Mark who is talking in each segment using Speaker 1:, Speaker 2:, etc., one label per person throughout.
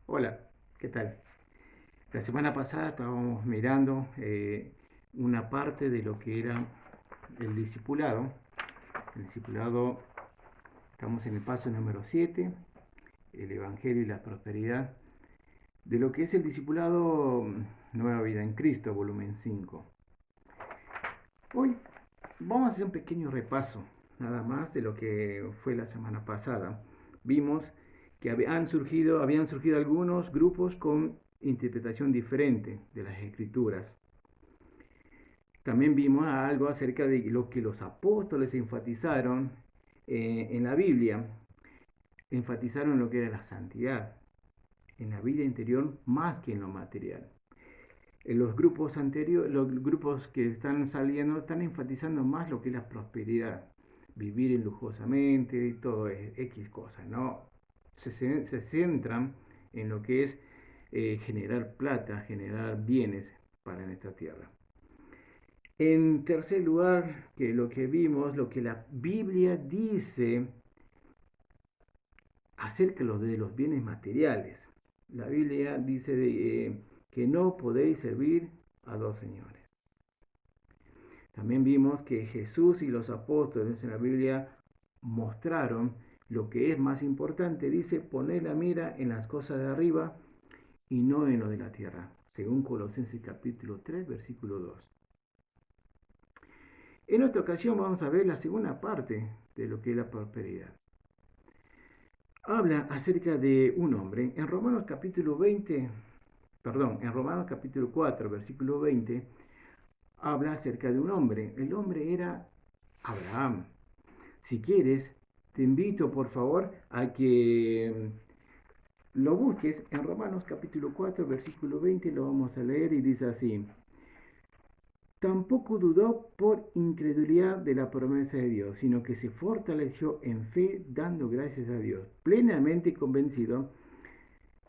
Speaker 1: Hola, ¿qué tal? La semana pasada estábamos mirando una parte de lo que era el discipulado. El discipulado, estamos en el paso número 7, el Evangelio y la prosperidad, de lo que es el discipulado Nueva Vida en Cristo, volumen 5. Hoy vamos a hacer un pequeño repaso, nada más de lo que fue la semana pasada. Vimos que habían surgido algunos grupos con interpretación diferente de las escrituras. También vimos algo acerca de lo que los apóstoles enfatizaron en la Biblia. Enfatizaron lo que era la santidad en la vida interior más que en lo material. En los grupos anteriores, los grupos que están saliendo, están enfatizando más lo que es la prosperidad, vivir lujosamente y todo X cosas, ¿no? Se centran en lo que es generar plata, generar bienes para en esta tierra. En tercer lugar, que lo que vimos, lo que la Biblia dice acerca de los bienes materiales. La Biblia dice que no podéis servir a dos señores. También vimos que Jesús y los apóstoles en la Biblia mostraron lo que es más importante. Dice, poner la mira en las cosas de arriba y no en lo de la tierra, según Colosenses capítulo 3, versículo 2. En esta ocasión vamos a ver la segunda parte de lo que es la prosperidad. Habla acerca de un hombre. En Romanos capítulo 20, en Romanos capítulo 4, versículo 20, habla acerca de un hombre. El hombre era Abraham. Si quieres, te invito por favor a que lo busques en Romanos capítulo 4, versículo 20, lo vamos a leer y dice así. Tampoco dudó por incredulidad de la promesa de Dios, sino que se fortaleció en fe dando gracias a Dios, plenamente convencido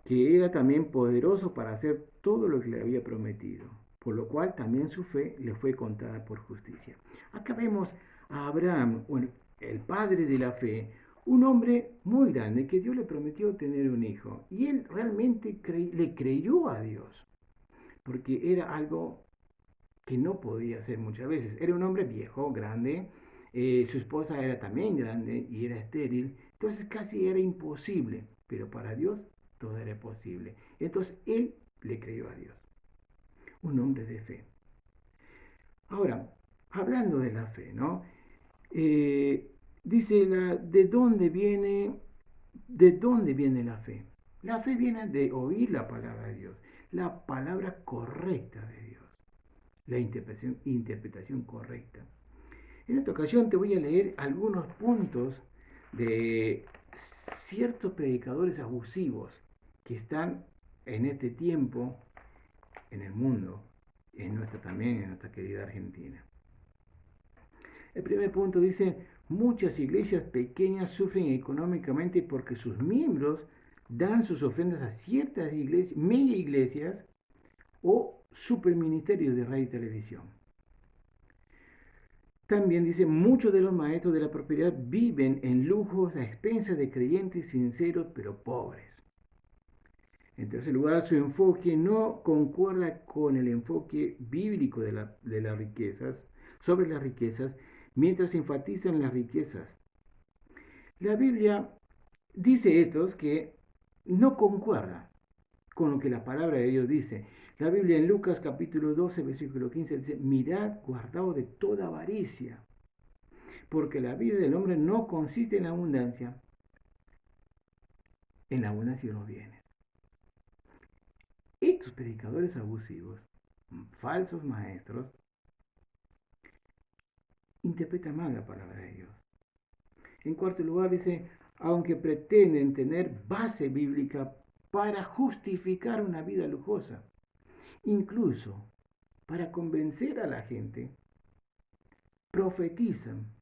Speaker 1: que era también poderoso para hacer todo lo que le había prometido, por lo cual también su fe le fue contada por justicia. Acá vemos a Abraham, el padre de la fe, un hombre muy grande que Dios le prometió tener un hijo, y él realmente le creyó a Dios, porque era algo que no podía hacer muchas veces. Era un hombre viejo, grande, su esposa era también grande y era estéril, entonces casi era imposible, pero para Dios todo era posible. Entonces él le creyó a Dios, un hombre de fe. Ahora, hablando de la fe, ¿no? Dice ¿de dónde viene la fe? La fe viene de oír la palabra de Dios, la palabra correcta de Dios, la interpretación correcta. En esta ocasión te voy a leer algunos puntos de ciertos predicadores abusivos que están en este tiempo en el mundo, también en nuestra querida Argentina. El primer punto dice, muchas iglesias pequeñas sufren económicamente porque sus miembros dan sus ofrendas a ciertas iglesias, mega iglesias o superministerios de radio y televisión. También dice, muchos de los maestros de la prosperidad viven en lujos a expensas de creyentes sinceros pero pobres. En tercer lugar, su enfoque no concuerda con el enfoque bíblico de las riquezas, sobre las riquezas, mientras enfatizan las riquezas. La Biblia dice estos que no concuerda con lo que la palabra de Dios dice. La Biblia en Lucas capítulo 12, versículo 15 dice, mirad, guardaos de toda avaricia, porque la vida del hombre no consiste en la abundancia de los bienes. Estos predicadores abusivos, falsos maestros, interpretan mal la palabra de Dios. En cuarto lugar dice, aunque pretenden tener base bíblica para justificar una vida lujosa, incluso para convencer a la gente, profetizan,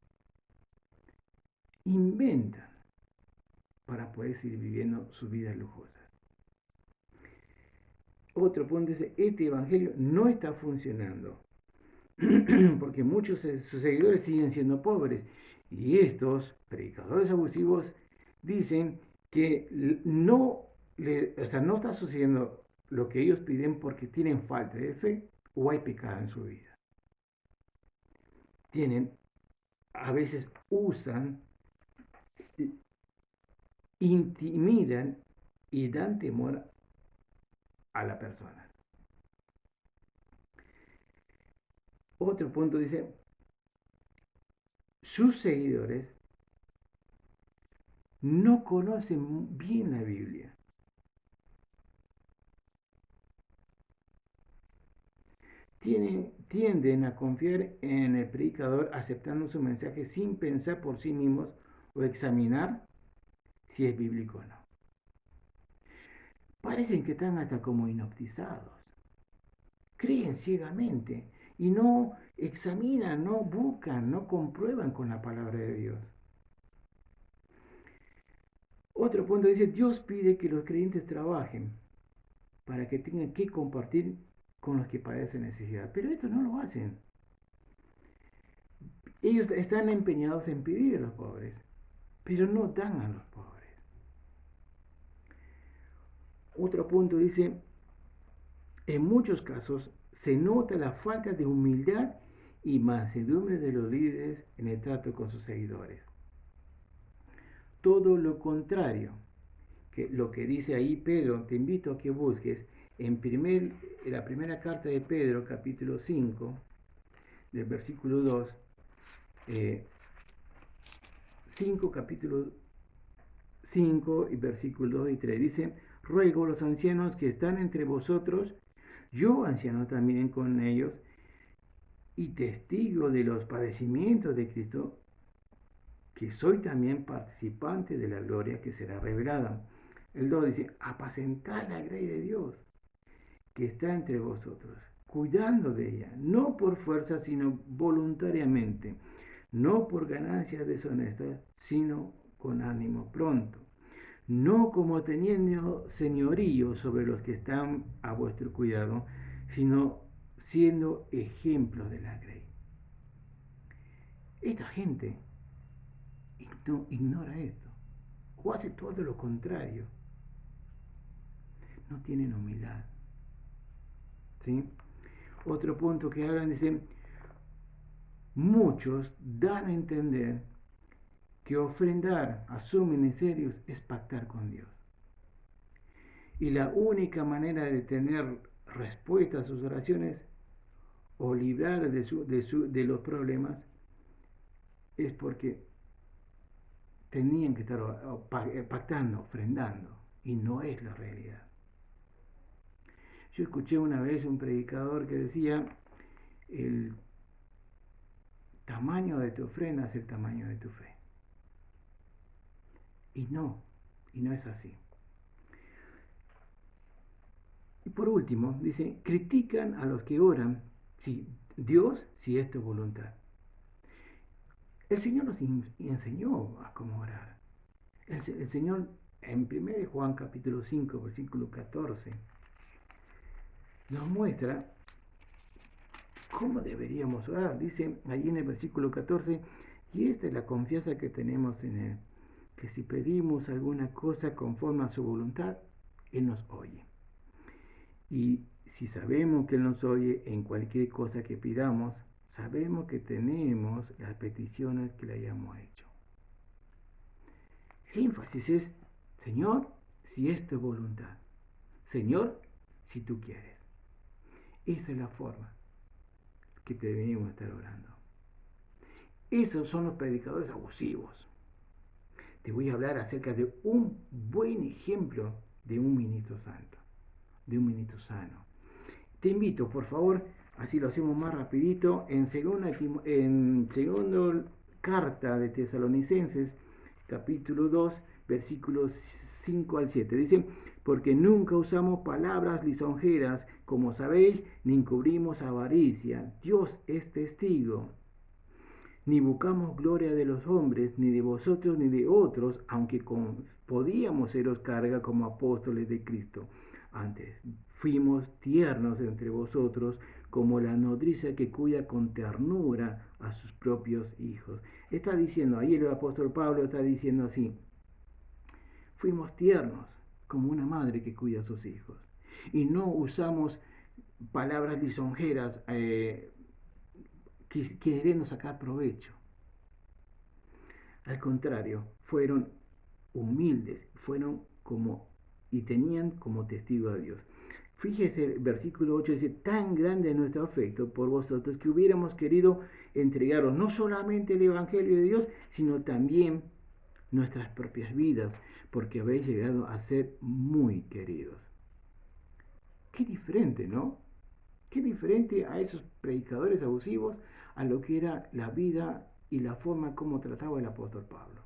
Speaker 1: inventan para poder seguir viviendo su vida lujosa. Otro punto dice, este evangelio no está funcionando porque muchos de sus seguidores siguen siendo pobres. Y estos predicadores abusivos dicen que no o sea, no está sucediendo lo que ellos piden porque tienen falta de fe o hay pecado en su vida. A veces usan, intimidan y dan temor a la persona. Otro punto dice, sus seguidores no conocen bien la Biblia. Tienden a confiar en el predicador aceptando su mensaje sin pensar por sí mismos o examinar si es bíblico o no. Parecen que están hasta como hipnotizados. Creen ciegamente y no examinan, no buscan, no comprueban con la palabra de Dios. Otro punto dice, Dios pide que los creyentes trabajen para que tengan que compartir con los que padecen necesidad. Pero esto no lo hacen. Ellos están empeñados en pedir a los pobres, pero no dan a los pobres. Otro punto dice, en muchos casos se nota la falta de humildad y mansedumbre de los líderes en el trato con sus seguidores. Todo lo contrario, que lo que dice ahí Pedro, te invito a que busques en la primera carta de Pedro, capítulo 5, del versículo 2, 5, capítulo 5 y versículo 2 y 3. Dice, ruego a los ancianos que están entre vosotros, yo anciano también con ellos, y testigo de los padecimientos de Cristo, que soy también participante de la gloria que será revelada. El 2 dice, apacentad la grey de Dios, que está entre vosotros, cuidando de ella, no por fuerza, sino voluntariamente, no por ganancias deshonestas, sino con ánimo pronto, no como teniendo señorío sobre los que están a vuestro cuidado, sino siendo ejemplos de la grey. Esta gente ignora esto, o hace todo lo contrario. No tienen humildad. ¿Sí? Otro punto que hablan, dice, muchos dan a entender que ofrendar a sus ministerios es pactar con Dios. Y la única manera de tener respuesta a sus oraciones o librar de los problemas es porque tenían que estar pactando, ofrendando, y no es la realidad. Yo escuché una vez un predicador que decía, el tamaño de tu ofrenda es el tamaño de tu fe. Y no es así. Y por último, dice, critican a los que oran, si es tu voluntad. El Señor nos enseñó a cómo orar. El Señor, en 1 Juan capítulo 5, versículo 14, nos muestra cómo deberíamos orar. Dice ahí en el versículo 14, y esta es la confianza que tenemos en Él, que si pedimos alguna cosa conforme a su voluntad, Él nos oye. Y si sabemos que Él nos oye en cualquier cosa que pidamos, sabemos que tenemos las peticiones que le hayamos hecho. El énfasis es, Señor, si es tu voluntad. Señor, si tú quieres. Esa es la forma que debemos estar orando. Esos son los predicadores abusivos. Te voy a hablar acerca de un buen ejemplo de un ministro santo, de un ministro sano. Te invito, por favor, así lo hacemos más rapidito, en segunda carta de Tesalonicenses, capítulo 2, versículos 5 al 7. Dice, porque nunca usamos palabras lisonjeras, como sabéis, ni encubrimos avaricia. Dios es testigo. Ni buscamos gloria de los hombres, ni de vosotros, ni de otros, aunque podíamos seros carga como apóstoles de Cristo. Antes, fuimos tiernos entre vosotros, como la nodriza que cuida con ternura a sus propios hijos. Está diciendo, ahí el apóstol Pablo está diciendo así, fuimos tiernos, como una madre que cuida a sus hijos. Y no usamos palabras lisonjeras queriendo sacar provecho. Al contrario, fueron humildes, y tenían como testigo a Dios. Fíjese, el versículo 8 dice, tan grande es nuestro afecto por vosotros que hubiéramos querido entregaros no solamente el Evangelio de Dios, sino también nuestras propias vidas, porque habéis llegado a ser muy queridos. Qué diferente, ¿no? Qué diferente a esos predicadores abusivos, a lo que era la vida y la forma como trataba el apóstol Pablo.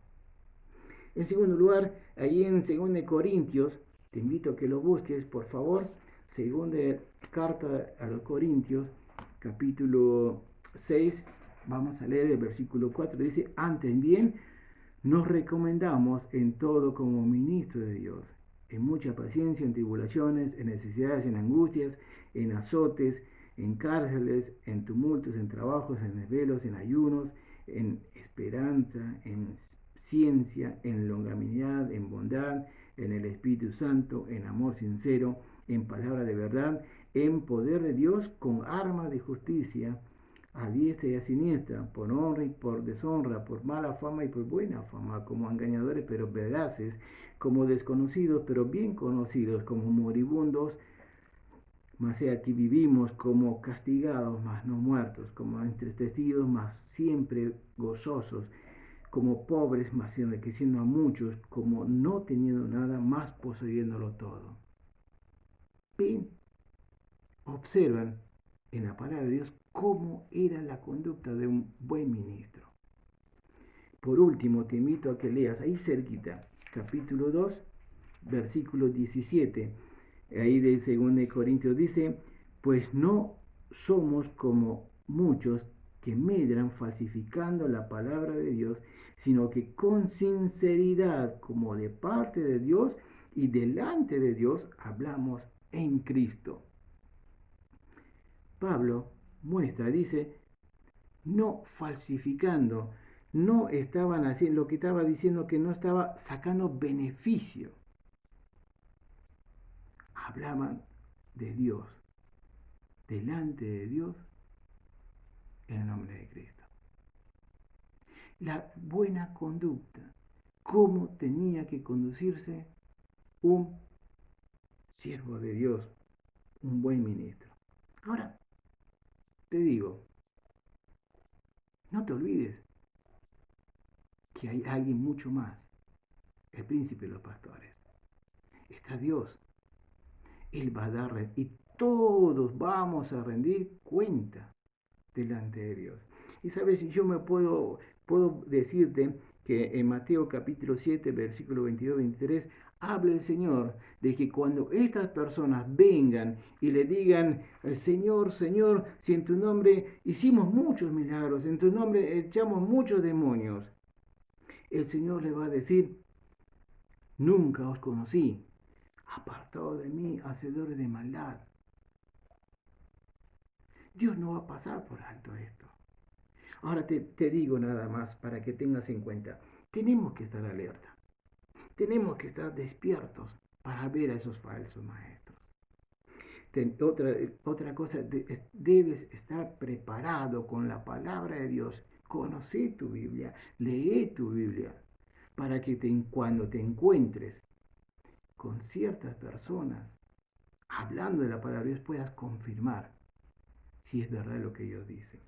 Speaker 1: En segundo lugar, ahí en 2 Corintios, te invito a que lo busques, por favor, segunda carta a los Corintios, capítulo 6, vamos a leer el versículo 4, dice, antes bien, nos recomendamos en todo como ministro de Dios, en mucha paciencia, en tribulaciones, en necesidades, en angustias, en azotes, en cárceles, en tumultos, en trabajos, en desvelos, en ayunos, en esperanza, en ciencia, en longanimidad, en bondad, en el Espíritu Santo, en amor sincero, en palabra de verdad, en poder de Dios con armas de justicia, a diestra y a siniestra, por honra y por deshonra, por mala fama y por buena fama, como engañadores pero veraces, como desconocidos pero bien conocidos, como moribundos, mas aquí vivimos, como castigados, mas no muertos, como entristecidos, mas siempre gozosos, como pobres, mas enriqueciendo a muchos, como no teniendo nada, más poseyéndolo todo. Ven, observan en la palabra de Dios cómo era la conducta de un buen ministro. Por último, te invito a que leas ahí cerquita, capítulo 2, versículo 17. Ahí de 2 Corintios dice, pues no somos como muchos que medran falsificando la palabra de Dios, sino que con sinceridad, como de parte de Dios y delante de Dios, hablamos en Cristo. Pablo muestra, dice, no falsificando, no estaban haciendo, lo que estaba diciendo que no estaba sacando beneficio. Hablaban de Dios, delante de Dios, en el nombre de Cristo. La buena conducta, cómo tenía que conducirse un siervo de Dios, un buen ministro. Ahora, te digo, no te olvides que hay alguien mucho más, el príncipe de los pastores. Está Dios. Él va a dar y todos vamos a rendir cuenta delante de Dios. Y sabes, yo puedo decirte que en Mateo capítulo 7, versículo 22-23, habla el Señor de que cuando estas personas vengan y le digan, Señor, Señor, si en tu nombre hicimos muchos milagros, en tu nombre echamos muchos demonios, el Señor le va a decir, nunca os conocí, apartado de mí, hacedores de maldad. Dios no va a pasar por alto esto. Ahora te digo nada más para que tengas en cuenta. Tenemos que estar alerta. Tenemos que estar despiertos para ver a esos falsos maestros. Otra cosa, debes estar preparado con la palabra de Dios. Conoce tu Biblia, lee tu Biblia, para que cuando te encuentres con ciertas personas hablando de la palabra de Dios puedas confirmar si es verdad lo que ellos dicen.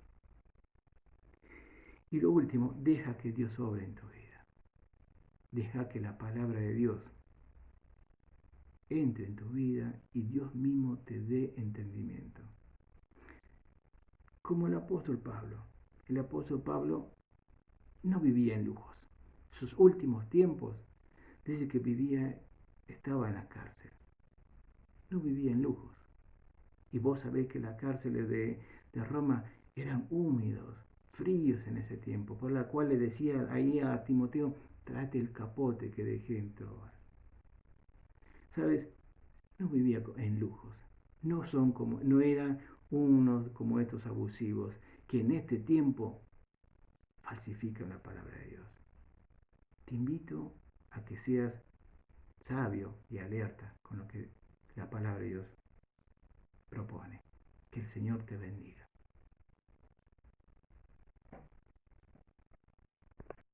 Speaker 1: Y lo último, deja que Dios obre en tu vida. Deja que la palabra de Dios entre en tu vida y Dios mismo te dé entendimiento. Como el apóstol Pablo. El apóstol Pablo no vivía en lujos. Sus últimos tiempos, dice que estaba en la cárcel. No vivía en lujos. Y vos sabés que las cárceles de Roma eran húmedos, fríos en ese tiempo, por la cual le decía ahí a Timoteo, tráete el capote que dejé en Troas. ¿Sabes? No vivía en lujos. No eran unos como estos abusivos que en este tiempo falsifican la palabra de Dios. Te invito a que seas sabio y alerta con lo que la palabra de Dios propone. Que el Señor te bendiga.